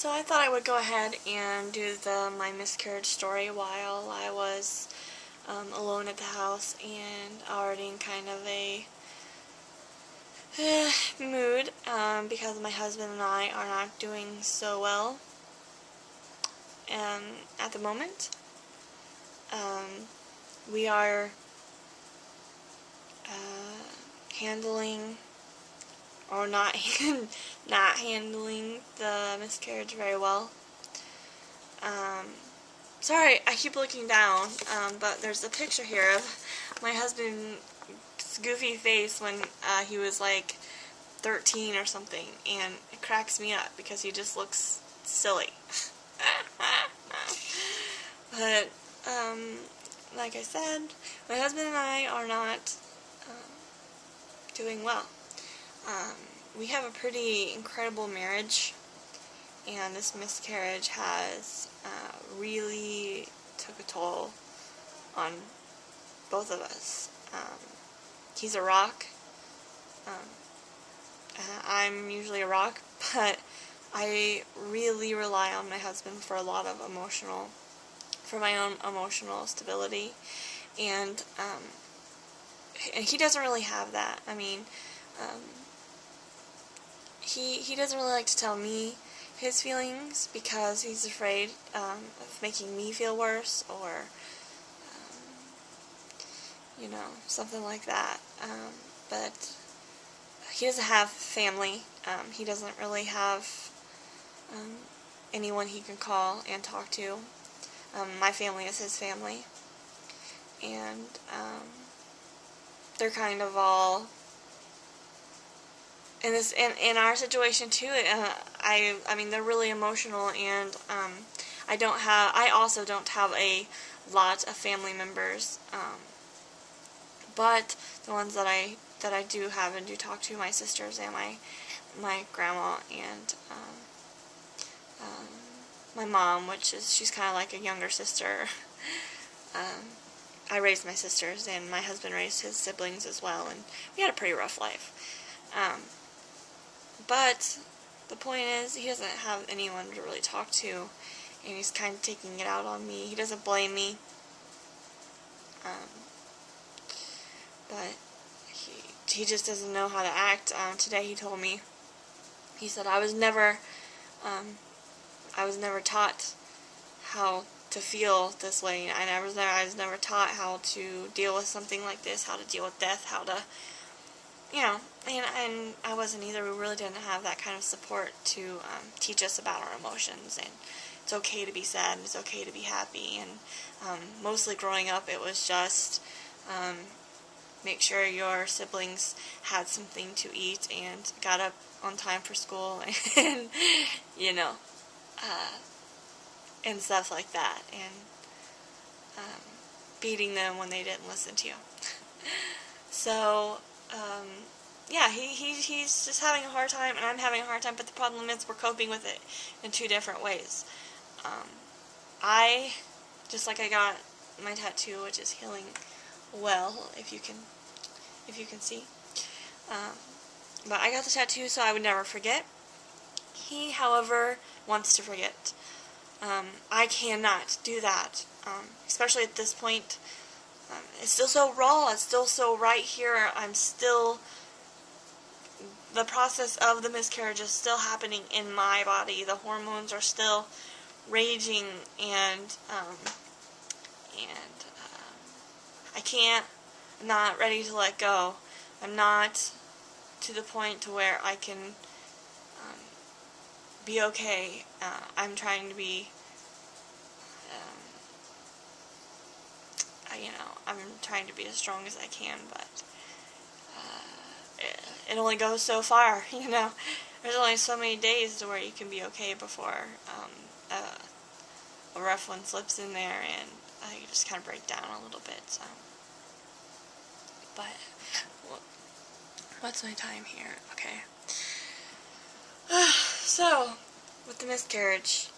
So I thought I would go ahead and do my miscarriage story while I was alone at the house and already in kind of a mood because my husband and I are not doing so well at the moment. We are handling or not not handling the miscarriage very well. Sorry, I keep looking down, but there's a picture here of my husband's goofy face when he was like 13 or something, and it cracks me up because he just looks silly. But, like I said, my husband and I are not doing well. We have a pretty incredible marriage, and this miscarriage has really took a toll on both of us. He's a rock. I'm usually a rock, but I really rely on my husband for a lot of for my own emotional stability, and he doesn't really have that. I mean, he doesn't really like to tell me his feelings because he's afraid of making me feel worse, or something like that. But he doesn't have family. He doesn't really have anyone he can call and talk to. My family is his family, and they're kind of all in our situation too. I mean, they're really emotional, and I also don't have a lot of family members, but the ones that I do have and do talk to, my sisters and my grandma and my mom, she's kind of like a younger sister. I raised my sisters, and my husband raised his siblings as well, and we had a pretty rough life. But the point is, he doesn't have anyone to really talk to, and he's kind of taking it out on me. He doesn't blame me, but he just doesn't know how to act. Today he told me, he said, I was never taught how to feel this way. I was never taught how to deal with something like this, how to deal with death, how to, and I wasn't either. We really didn't have that kind of support to teach us about our emotions, and it's okay to be sad, and it's okay to be happy, and mostly growing up it was just make sure your siblings had something to eat and got up on time for school, and and stuff like that, and beating them when they didn't listen to you. So yeah, he's just having a hard time, and I'm having a hard time, but the problem is we're coping with it in two different ways. I, just like I got my tattoo, which is healing well, if you can see, but I got the tattoo so I would never forget. He, however, wants to forget. I cannot do that, especially at this point. It's still so raw, it's still so right here. The process of the miscarriage is still happening in my body. The hormones are still raging, and I'm not ready to let go. I'm not to the point to where I can be okay. I'm trying to be, I'm trying to be as strong as I can, but it only goes so far, There's only so many days to where you can be okay before a rough one slips in there, and you just kind of break down a little bit, so. But, what's my time here? Okay. So, with the miscarriage,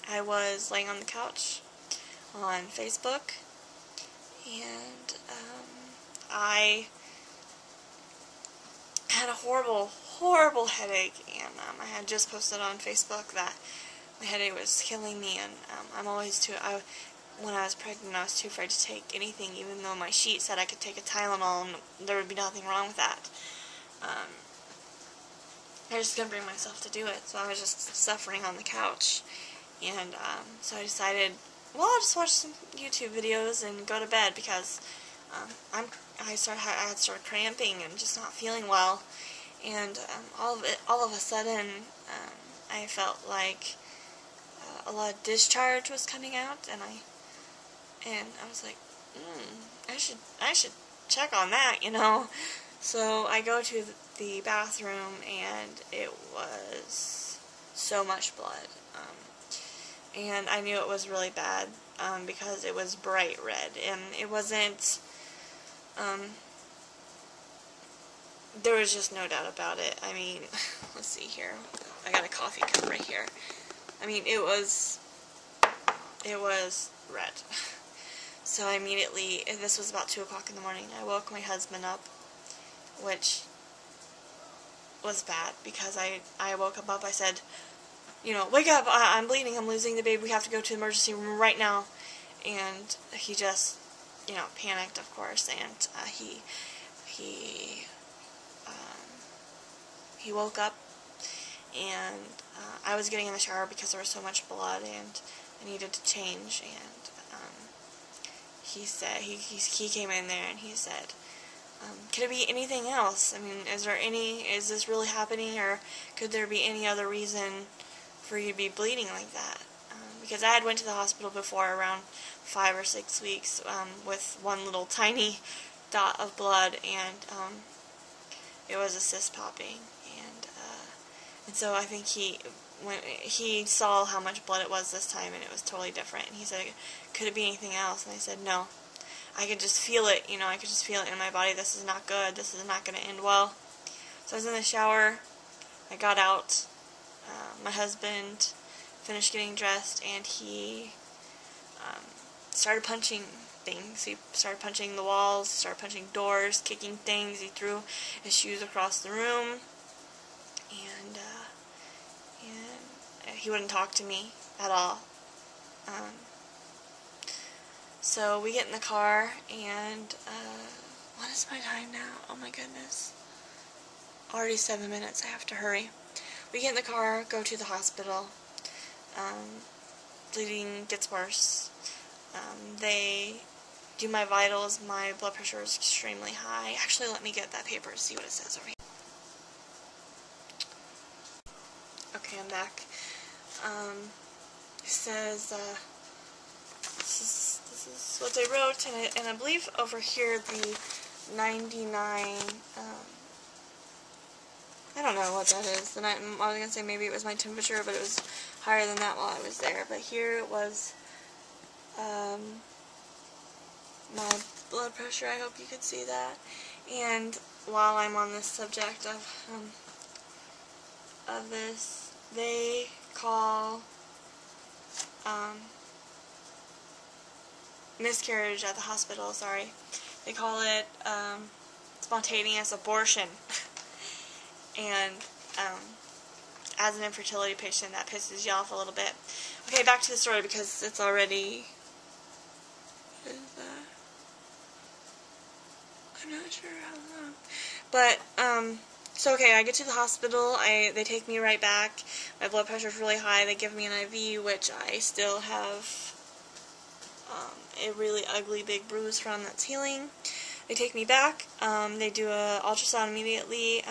I was laying on the couch on Facebook, and I had a horrible horrible headache, and I had just posted on Facebook that my headache was killing me, and when I was pregnant, I was too afraid to take anything, even though my sheet said I could take a Tylenol and there would be nothing wrong with that. I just couldn't bring myself to do it, so I was just suffering on the couch. And so I decided, well, I'll just watch some YouTube videos and go to bed, because I had started cramping and just not feeling well. And all of a sudden, I felt like a lot of discharge was coming out, and I was like, I should check on that, you know. So I go to the bathroom, and it was so much blood. And I knew it was really bad, because it was bright red, and it wasn't, there was just no doubt about it. I mean, let's see here, I got a coffee cup right here. I mean, it was red. So I immediately, this was about 2 o'clock in the morning, I woke my husband up, which was bad, because I woke him up, I said, you know, wake up, I'm bleeding, I'm losing the baby, we have to go to the emergency room right now. And he just, you know, panicked, of course, and he woke up, and I was getting in the shower because there was so much blood, and I needed to change, and he said, he came in there, and he said, could it be anything else? I mean, is this really happening, or could there be any other reason for you to be bleeding like that? Because I had went to the hospital before around 5 or 6 weeks with one little tiny dot of blood, and it was a cyst popping, and so I think he saw how much blood it was this time, and it was totally different, and he said, could it be anything else? And I said, no. I could just feel it, you know, I could just feel it in my body. This is not good. This is not going to end well. So I was in the shower. I got out. My husband finished getting dressed, and he started punching things. He started punching the walls, started punching doors, kicking things. He threw his shoes across the room, and he wouldn't talk to me at all. So we get in the car, and what is my time now? Oh my goodness. Already 7 minutes. I have to hurry. We get in the car, go to the hospital. Bleeding gets worse. They do my vitals. My blood pressure is extremely high. Actually, let me get that paper to see what it says over here. Okay, I'm back. It says, this is what they wrote, and I believe over here the 99, I don't know what that is. I was going to say maybe it was my temperature, but it was higher than that while I was there. But here it was my blood pressure. I hope you could see that. And while I'm on this subject of this, they call miscarriage at the hospital, sorry. They call it spontaneous abortion. And as an infertility patient, that pisses you off a little bit. Okay, back to the story, because it's already, what is that? I'm not sure how long. But, so okay, I get to the hospital, they take me right back. My blood pressure is really high. They give me an IV, which I still have a really ugly big bruise from that's healing. They take me back. They do an ultrasound immediately.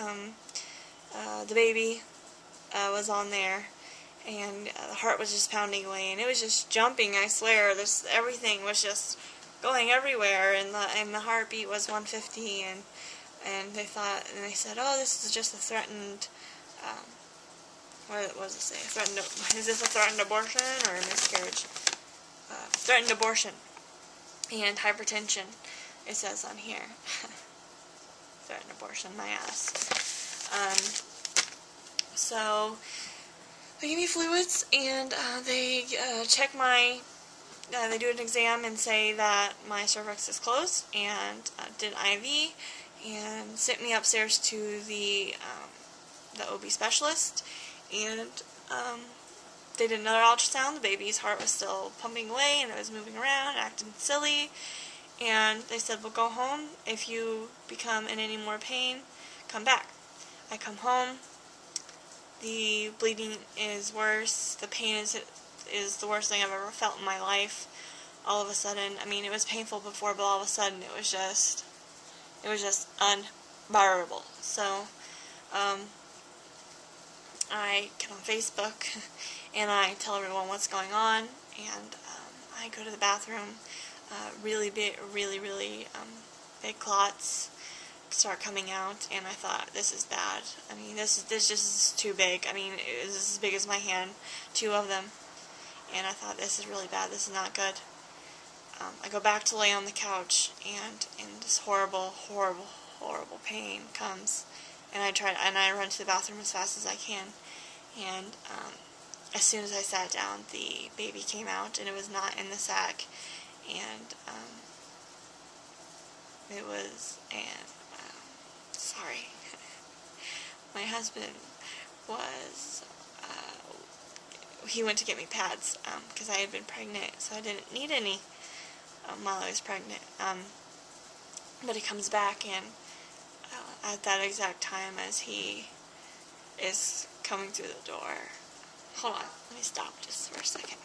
The baby was on there, and the heart was just pounding away, and it was just jumping, I swear. Everything was just going everywhere, and the heartbeat was 150, and they said, oh, this is just a threatened, what does it say? Is this a threatened abortion or a miscarriage? Threatened abortion and hypertension, it says on here. Threatened abortion, my ass. So they give me fluids, and they check they do an exam and say that my cervix is closed, and did an IV, and sent me upstairs to the the OB specialist, and they did another ultrasound. The baby's heart was still pumping away, and it was moving around, acting silly, and they said, well, go home. If you become in any more pain, come back. I come home. The bleeding is worse. The pain is the worst thing I've ever felt in my life. All of a sudden, I mean, it was painful before, but all of a sudden it was just unbearable. So, I get on Facebook, and I tell everyone what's going on, and I go to the bathroom. Really big clots start coming out, and I thought, this is bad. I mean, this just is too big. I mean, it was as big as my hand, 2 of them, and I thought, this is really bad. This is not good. I go back to lay on the couch, and this horrible pain comes, and I run to the bathroom as fast as I can, and as soon as I sat down, the baby came out, and it was not in the sac, and it was, sorry, my husband was, he went to get me pads, because I had been pregnant, so I didn't need any while I was pregnant, but he comes back, and at that exact time as he is coming through the door, hold on, let me stop just for a second.